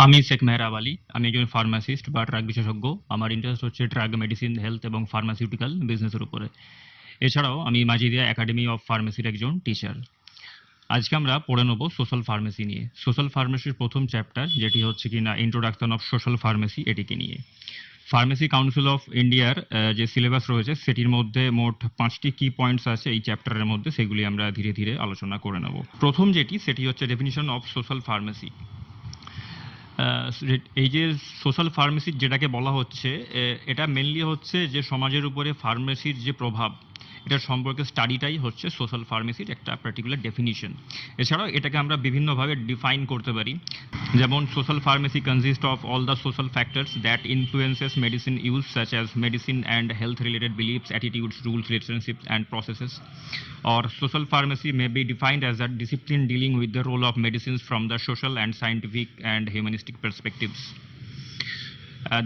আমি শেখ মেহরাব আলী। আমি একজন ফার্মাসিস্ট বা ড্রাগ বিশেষজ্ঞ। আমার ইন্টারেস্ট হচ্ছে ড্রাগ, মেডিসিন, হেলথ এবং ফার্মাসিউটিক্যাল বিজনেসের উপরে। এছাড়াও আমি মাজিদিয়া একাডেমি অফ ফার্মেসির একজন টিচার। আজকে আমরা পড়ে নেব সোশ্যাল ফার্মেসি নিয়ে। সোশ্যাল ফার্মেসির প্রথম চ্যাপ্টার, যেটি হচ্ছে কিনা ইন্ট্রোডাকশন অফ সোশ্যাল ফার্মেসি, এটিকে নিয়ে। ফার্মেসি কাউন্সিল অফ ইন্ডিয়ার যে সিলেবাস রয়েছে সেটির মধ্যে মোট 5টি কি পয়েন্টস আছে এই চ্যাপ্টারের মধ্যে, সেগুলি আমরা ধীরে ধীরে আলোচনা করে নেব। প্রথম যেটি, সেটি হচ্ছে ডেফিনিশন অফ সোশ্যাল ফার্মেসি। এই যে সোশ্যাল ফার্মেসি যেটাকে বলা হচ্ছে, এটা মেনলি হচ্ছে যে সমাজের উপরে ফার্মেসির যে প্রভাব, এটার সম্পর্কে স্টাডিটাই হচ্ছে সোশ্যাল ফার্মেসির একটা পার্টিকুলার ডেফিনিশন। এছাড়াও এটাকে আমরা বিভিন্নভাবে ডিফাইন করতে পারি। যেমন social pharmacy consist of all the social factors that influences medicine use, such as medicine and health related beliefs, attitudes, rules, relationships and processes. Or social pharmacy may be defined as a discipline dealing with the role of medicines from the social and scientific and humanistic perspectives.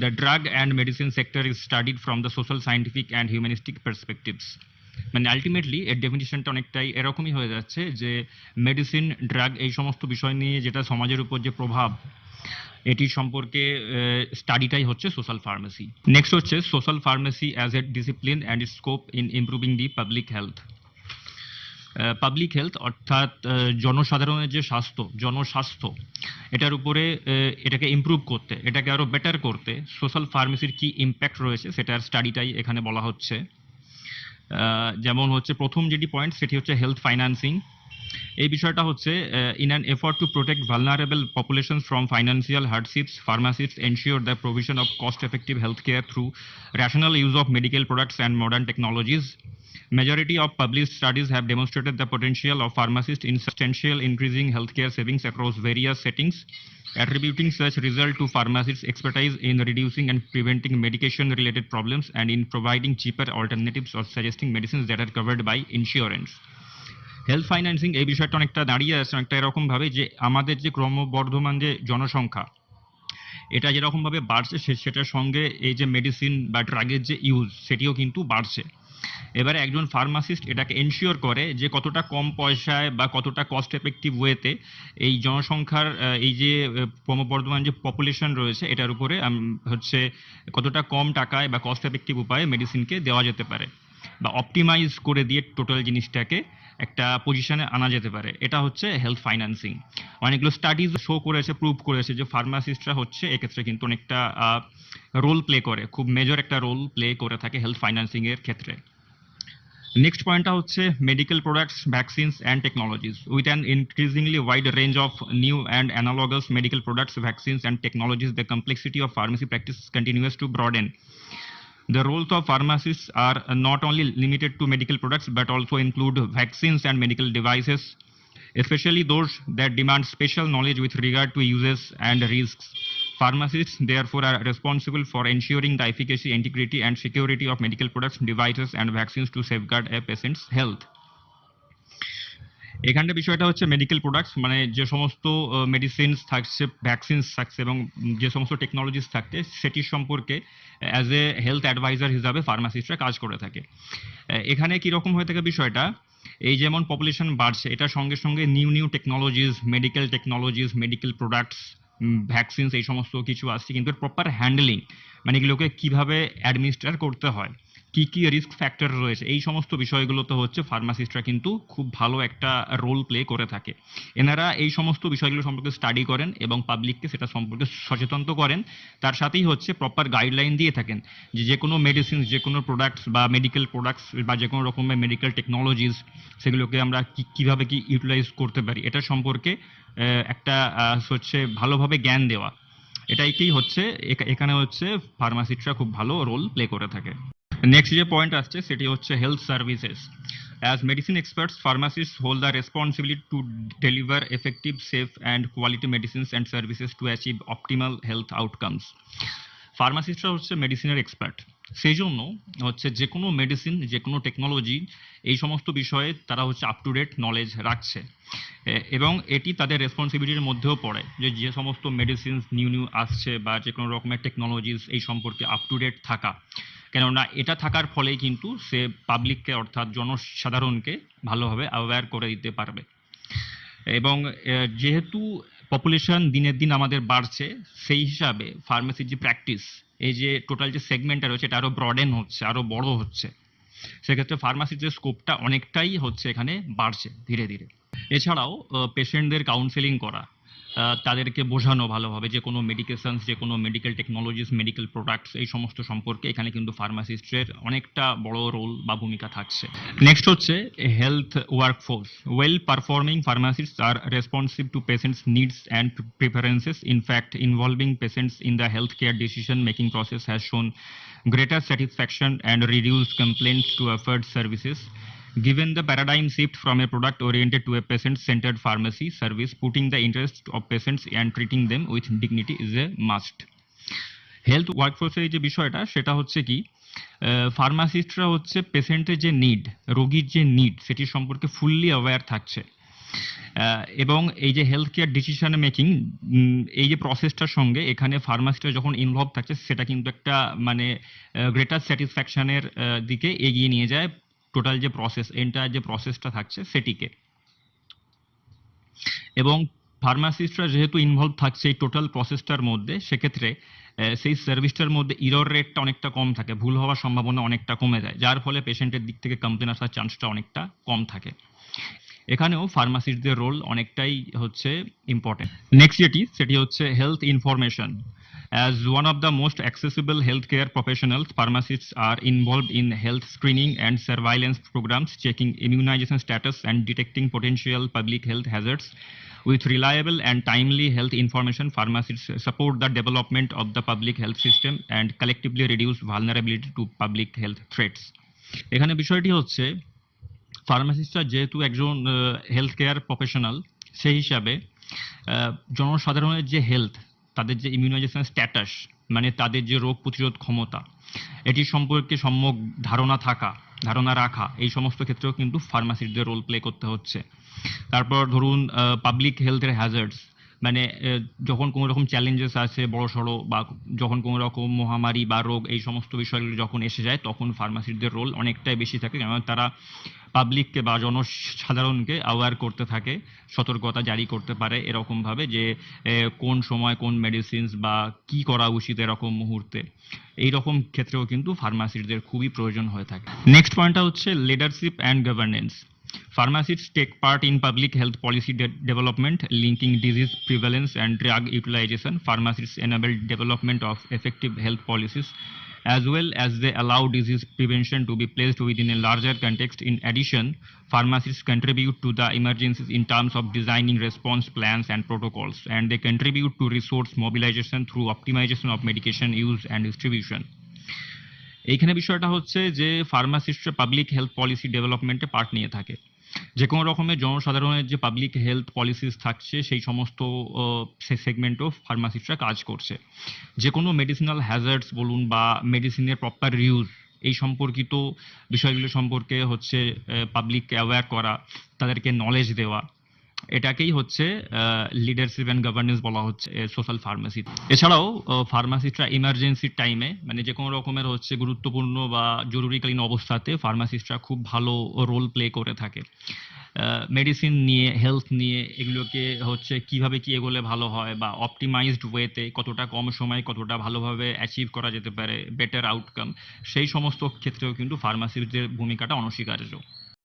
The drug and medicine sector is studied from the social, scientific and humanistic perspectives. মানে ultimately এর ডেফিনিশনটা অনেকটাই এরকমই হয়ে যাচ্ছে যে medicine, drug, এই সমস্ত বিষয় নিয়ে যেটা সমাজের উপর যে প্রভাব, এটি সম্পর্কে স্টাডিটাই হচ্ছে সোশ্যাল ফার্মেসি। নেক্সট হচ্ছে social pharmacy as a discipline and it's scope in improving the public health. Public health অর্থাৎ জনসাধারণের যে জনস্বাস্থ্য, এটার উপরে এটাকে ইমপ্রুভ করতে, এটাকে আরও বেটার করতে সোশ্যাল ফার্মেসির কি ইম্প্যাক্ট রয়েছে সেটার স্টাডিটাই এখানে বলা হচ্ছে। যেমন হচ্ছে প্রথম যেটি পয়েন্ট, সেটি হচ্ছে হেলথ ফাইন্যান্সিং। এই বিষয়টা হচ্ছে in an effort to protect vulnerable population from financial hardships, pharmacists ensure the provision of cost effective health care through rational use of medical products and modern technologies. Majority of published studies have demonstrated the potential of pharmacists in substantial increasing healthcare savings across various settings, attributing such result to pharmacists' expertise in reducing and preventing medication-related problems and in providing cheaper alternatives or suggesting medicines that are covered by insurance. Health financing এই বিষয়টা অনেকটা দাঁড়িয়ে আছে অনেকটা এরকমভাবে যে আমাদের যে ক্রমবর্ধমান যে জনসংখ্যা, এটা যেরকমভাবে বাড়ছে সেটার সঙ্গে এই যে মেডিসিন বা ড্রাগের যে ইউজ, সেটিও কিন্তু বাড়ছে। এবারে একজন ফার্মাসিস্ট এটাকে এনশিওর করে যে কতটা কম পয়সায় বা কতটা কস্ট এফেক্টিভ ওয়েতে এই জনসংখ্যার এই যে ক্রমবর্ধমান যে পপুলেশন রয়েছে এটার উপরে হচ্ছে কতটা কম টাকায় বা কস্ট এফেক্টিভ উপায়ে মেডিসিনকে দেওয়া যেতে পারে বা অপটিমাইজ করে দিয়ে টোটাল জিনিসটাকে একটা পজিশনে আনা যেতে পারে। এটা হচ্ছে হেলথ ফাইন্যান্সিং। অনেকগুলো স্টাডিজ শো করেছে, প্রুভ করেছে যে ফার্মাসিস্টরা হচ্ছে এক্ষেত্রে কিন্তু অনেকটা রোল প্লে করে, খুব মেজর একটা রোল প্লে করে থাকে হেলথ ফাইন্যান্সিং এর ক্ষেত্রে। নেক্সট পয়েন্টটা হচ্ছে medical products, vaccines and technologies. With an increasingly wide range of new and analogous medical products, vaccines and technologies, the complexity of pharmacy practice continues to broaden. The roles of pharmacists are not only limited to medical products but also include vaccines and medical devices, especially those that demand special knowledge with regard to uses and risks. Pharmacists therefore are responsible for ensuring the efficacy, integrity and security of medical products, devices and vaccines to safeguard a patient's health. এখানটা বিষয়টা হচ্ছে medical products, মানে যে সমস্ত medicines থাকছে, vaccines থাকছে এবং যে সমস্ত টেকনোলজিস থাকছে সেটির সম্পর্কে অ্যাজ এ হেলথ অ্যাডভাইজার হিসাবে ফার্মাসিস্টরা কাজ করে থাকে। এখানে কীরকম হয়ে থাকে বিষয়টা, এই যেমন পপুলেশন বাড়ছে, এটার সঙ্গে সঙ্গে new technologies, medical products, vaccines, এই সমস্ত কিছু আসছে, কিন্তু প্রপার হ্যান্ডলিং, মানে এগুলোকে কীভাবে অ্যাডমিনিস্ট্রেট করতে হয়, কি কি রিস্ক ফ্যাক্টর রয়েছে, এই সমস্ত বিষয়গুলো তো হচ্ছে ফার্মাসিস্টরা কিন্তু খুব ভালো একটা রোল প্লে করে থাকে। এনারা এই সমস্ত বিষয়গুলো সম্পর্কে স্টাডি করেন এবং পাবলিককে সেটা সম্পর্কে সচেতন তো করেন, তার সাথেই হচ্ছে প্রপার গাইডলাইন দিয়ে থাকেন যে কোনো মেডিসিন, যে কোনো প্রোডাক্টস বা মেডিকেল প্রোডাক্টস বা যে কোনো রকমের মেডিকেল টেকনোলজিস, সেগুলোকে আমরা কীভাবে কি ইউটিলাইজ করতে পারি এটা সম্পর্কে একটা হচ্ছে ভালোভাবে জ্ঞান দেওয়া। এটাই হচ্ছে এখানে হচ্ছে ফার্মাসিস্টরা খুব ভালো রোল প্লে করে থাকে। নেক্সট যে পয়েন্ট আসছে সেটি হচ্ছে health services. As medicine experts, pharmacists hold the responsibility to deliver effective, safe and quality medicines and services to achieve optimal health outcomes. ফার্মাসিস্টরা হচ্ছে মেডিসিনের এক্সপার্ট, সেই জন্য হচ্ছে যে কোনো মেডিসিন, যে কোনো টেকনোলজি, এই সমস্ত বিষয়ে তারা হচ্ছে আপ টু ডেট নলেজ রাখছে এবং এটি তাদের রেসপন্সিবিলিটির মধ্যেও পড়ে যে সমস্ত মেডিসিনস নিউ আসছে বা যে কোনো রকমের টেকনোলজিস এই সম্পর্কে আপ টু ডেট থাকা, কেননা এটা থাকার ফলেই কিন্তু সে পাবলিককে অর্থাৎ জনসাধারণকে ভালোভাবে অ্যাওয়্যার করে দিতে পারবে। এবং যেহেতু পপুলেশন দিনের দিন আমাদের বাড়ছে, সেই হিসাবে ফার্মেসির যে প্র্যাকটিস, এই যে টোটাল যে সেগমেন্টটা রয়েছে এটা আরো ব্রডেন হচ্ছে, আরো বড় হচ্ছে। সেক্ষেত্রে ফার্মাসির যে স্কোপটা অনেকটাই হচ্ছে এখানে বাড়ছে ধীরে ধীরে। এছাড়াও পেশেন্টদের কাউন্সেলিং করা, তাদেরকে বোঝানো ভালোভাবে যে কোনো মেডিকেশনস, যে কোনো মেডিকেল টেকনোলজিস, মেডিকেল প্রোডাক্টস, এই সমস্ত সম্পর্কে এখানে কিন্তু ফার্মাসিস্টের অনেকটা বড় রোল বা ভূমিকা থাকছে। নেক্সট হচ্ছে health workforce. Well performing pharmacists আর responsive to patients needs and preferences. In fact, involving patients in the healthcare decision making process has shown greater satisfaction and reduced complaints to offered services. Given the paradigm shift from a product oriented to a patient centered pharmacy service, putting the interests of patients and treating them with dignity is a must. Health ওয়ার্কফোর্সের যে বিষয়টা সেটা হচ্ছে কি, ফার্মাসিস্টরা হচ্ছে পেশেন্টের যে need, রোগীর যে নিড, সেটি সম্পর্কে ফুললি অ্যাওয়্যার থাকছে। এবং এই যে হেলথ কেয়ার ডিসিশন মেকিং, এই যে প্রসেসটার সঙ্গে এখানে ফার্মাসিস্টরা যখন ইনভলভ থাকছে, সেটা কিন্তু একটা মানে গ্রেটার স্যাটিসফ্যাকশনের দিকে এগিয়ে নিয়ে যায় টোটাল যে প্রসেস, এন্টায়ার যে প্রসেসটা থাকছে সেটিকে। এবং ফার্মাসিস্টরা যেহেতু ইনভলভ থাকছে এই টোটাল প্রসেসটার মধ্যে, সেক্ষেত্রে সেই সার্ভিসটার মধ্যে ইরর রেটটা অনেকটা কম থাকে, ভুল হওয়ার সম্ভাবনা অনেকটা কমে যায়, যার ফলে পেশেন্টের দিক থেকে কমপ্লেন আসার চান্সটা অনেকটা কম থাকে। এখানেও ফার্মাসিস্টদের রোল অনেকটাই হচ্ছে ইম্পর্টেন্ট। নেক্সট সেটি হচ্ছে health information. As one of the most accessible healthcare professionals, pharmacists are involved in health screening and surveillance programs, checking immunization status and detecting potential public health hazards. With reliable and timely health information, pharmacists support the development of the public health system and collectively reduce vulnerability to public health threats. এখানে বিষয়টি হচ্ছে, ফার্মাসিস্টরা যেহেতু একজন health care professional, সেই হিসাবে জনসাধারণের যে health, তাদের যে ইমিউনাইজেশন স্ট্যাটাস, মানে তাদের যে রোগ প্রতিরোধ ক্ষমতা, এটি সম্পর্কে সম্যক ধারণা রাখা, এই সমস্ত ক্ষেত্রেও কিন্তু ফার্মাসিস্টদের রোল প্লে করতে হচ্ছে। তারপর ধরুন পাবলিক হেলথের হ্যাজার্ডস, মানে যখন কোনো রকম চ্যালেঞ্জেস আছে বড় সড়ো, বা যখন কোনো রকম মহামারী বা রোগ, এই সমস্ত বিষয়গুলো যখন এসে যায়, তখন ফার্মাসিস্টদের রোল অনেকটাই বেশি থাকে, কারণ তারা পাবলিককে বা জনসাধারণকে অ্যাওয়্যার করতে থাকে, সতর্কতা জারি করতে পারে এরকমভাবে যে কোন সময় কোন মেডিসিনস বা কি করা উচিত এরকম মুহূর্তে। এই রকম ক্ষেত্রেও কিন্তু ফার্মাসিস্টদের খুবই প্রয়োজন হয়ে থাকে। নেক্সট পয়েন্টটা হচ্ছে leadership and governance. Pharmacists take part in public health policy development, linking disease prevalence and drug utilization. Pharmacists enable development of effective health policies, as well as they allow disease prevention to be placed within a larger context. In addition, pharmacists contribute to the emergencies in terms of designing response plans and protocols, and they contribute to resource mobilization through optimization of medication use and distribution. এইখানে বিষয়টা হচ্ছে যে ফার্মাসিস্টরা public health policy ডেভেলপমেন্টে part নিয়ে থাকে। যে কোনো রকমের জনসাধারণের যে পাবলিক হেলথ পলিসিস থাকছে, সেই সমস্ত সেগমেন্টও ফার্মাসিস্টরা কাজ করছে। যে কোনো মেডিসিনাল হ্যাজার্ডস বলুন বা মেডিসিনের প্রপার ইউজ, এই সম্পর্কিত বিষয়গুলো সম্পর্কে হচ্ছে পাবলিককে অ্যাওয়্যার করা, তাদেরকে নলেজ দেওয়া, এটাকেই হচ্ছে লিডারশিপ অ্যান্ড গভর্নেন্স বলা হচ্ছে সোশ্যাল ফার্মাসি। এছাড়াও ফার্মাসিস্টরা ইমার্জেন্সির টাইমে, মানে যে কোনো রকমের হচ্ছে গুরুত্বপূর্ণ বা জরুরিকালীন অবস্থাতে ফার্মাসিস্টরা খুব ভালো রোল প্লে করে থাকে। মেডিসিন নিয়ে, হেলথ নিয়ে, এগুলোকে হচ্ছে কিভাবে কি এগোলে ভালো হয়, বা অপটিমাইজড ওয়েতে কতটা কম সময়ে কতটা ভালোভাবে অ্যাচিভ করা যেতে পারে বেটার আউটকাম, সেই সমস্ত ক্ষেত্রেও কিন্তু ফার্মাসিস্টদের ভূমিকাটা অনস্বীকার্য।